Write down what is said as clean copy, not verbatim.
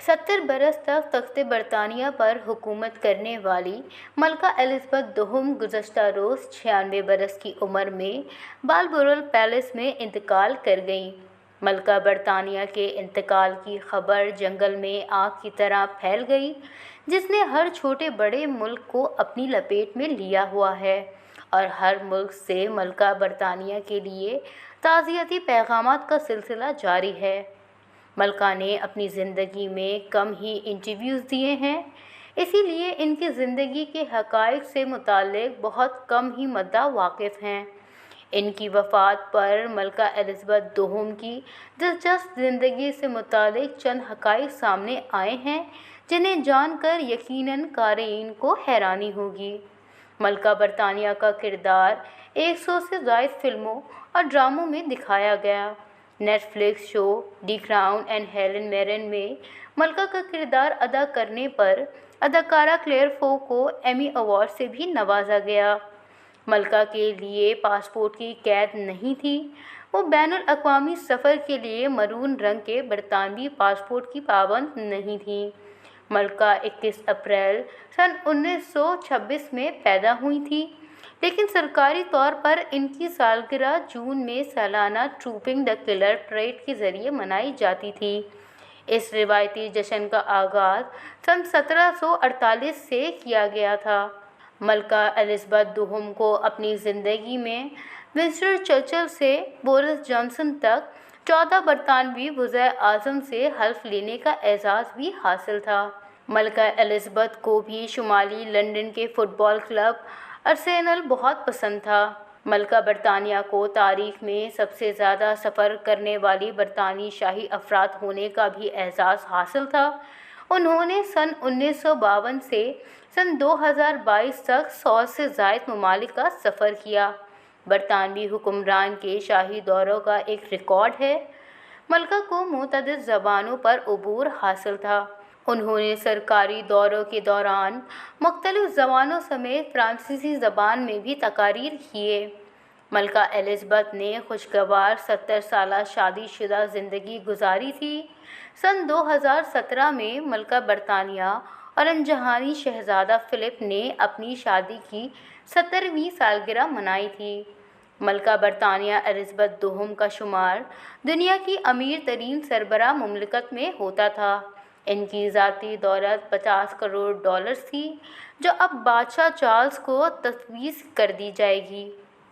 70 बरस तक तख्त बरतानिया पर हुकूमत करने वाली मलका एलिज़ाबेथ दोहम गुज़श्ता रोज़ 96 बरस की उम्र में बालमोरल पैलेस में इंतकाल कर गईं। मलका बरतानिया के इंतकाल की खबर जंगल में आग की तरह फैल गई, जिसने हर छोटे बड़े मुल्क को अपनी लपेट में लिया हुआ है और हर मुल्क से मलका बरतानिया के लिए ताज़ियती पैगामात का सिलसिला जारी है। मलका ने अपनी ज़िंदगी में कम ही इंटरव्यूज़ दिए हैं, इसीलिए इनकी ज़िंदगी के हक़ाइक़ से मुताल्लिक़ बहुत कम ही मद्दा वाक़िफ़ हैं। इनकी वफ़ात पर मलका एलिज़ाबेथ दोहम की दिलचस्प ज़िंदगी से मुताल्लिक़ चंद हक़ाइक़ सामने आए हैं, जिन्हें जानकर यकीनन क़ारीन को हैरानी होगी। मलका बरतानिया का किरदार 100 से ज़ायद फ़िल्मों और ड्रामों में दिखाया गया। Netflix show the crown and Helen Mirren में मलका का किरदार अदा करने पर अदाकारा क्लेयर फो को एमी अवार्ड से भी नवाजा गया। मलका के लिए पासपोर्ट की कैद नहीं थी, वो बैनुल अक़वामी सफ़र के लिए मरून रंग के बरतानवी पासपोर्ट की पाबंद नहीं थी। मलका 21 अप्रैल सन 1926 में पैदा हुई थी, लेकिन सरकारी तौर पर इनकी सालगिरह जून में सालाना ट्रूपिंग द किलर परेड के ज़रिए मनाई जाती थी। इस रिवायती जश्न का आगाज़ सन 1748 से किया गया था। मलका एलिज़ाबेथ दोहम को अपनी ज़िंदगी में विंस्टन चर्चिल से बोरिस जॉनसन तक 14 बरतानवी वज़ीर-ए-आज़म से हल्फ लेने का एजाज़ भी हासिल था। मलका एलिज़ाबेथ को भी शुमाली लंदन के फुटबॉल क्लब आर्सेनल बहुत पसंद था। मलका बरतानिया को तारीख़ में सबसे ज़्यादा सफ़र करने वाली बरतानी शाही अफराद होने का भी एजाज़ हासिल था। उन्होंने सन 1952 से सन 2022 तक 100 से ज़ायद ममालिक का सफ़र किया। बरतानवी हुक्मरान के शाही दौरों का एक रिकॉर्ड है। मलका को मुतअद्दिद ज़बानों पर अबूर हासिल था। उन्होंने सरकारी दौरों के दौरान मुख्तलिफ़ ज़बानों समेत फ़्रांसीसी ज़बान में भी तकारीर किए। मलका एलिज़ाबेथ ने खुशगवार 70 साला शादीशुदा ज़िंदगी गुजारी थी। सन 2017 में मलका बरतानिया और अनजहानी शहज़ादा फ़िलिप ने अपनी शादी की 70वीं सालगिरह मनाई थी। मलका बरतानिया एलिज़ाबेथ दोहम का शुमार दुनिया की अमीर तरीन सरबराह मुमलिकत में होता था। इनकी ज़ाती दौलत 50 करोड़ डॉलर्स थी, जो अब बादशाह चार्ल्स को तफवीज़ कर दी जाएगी।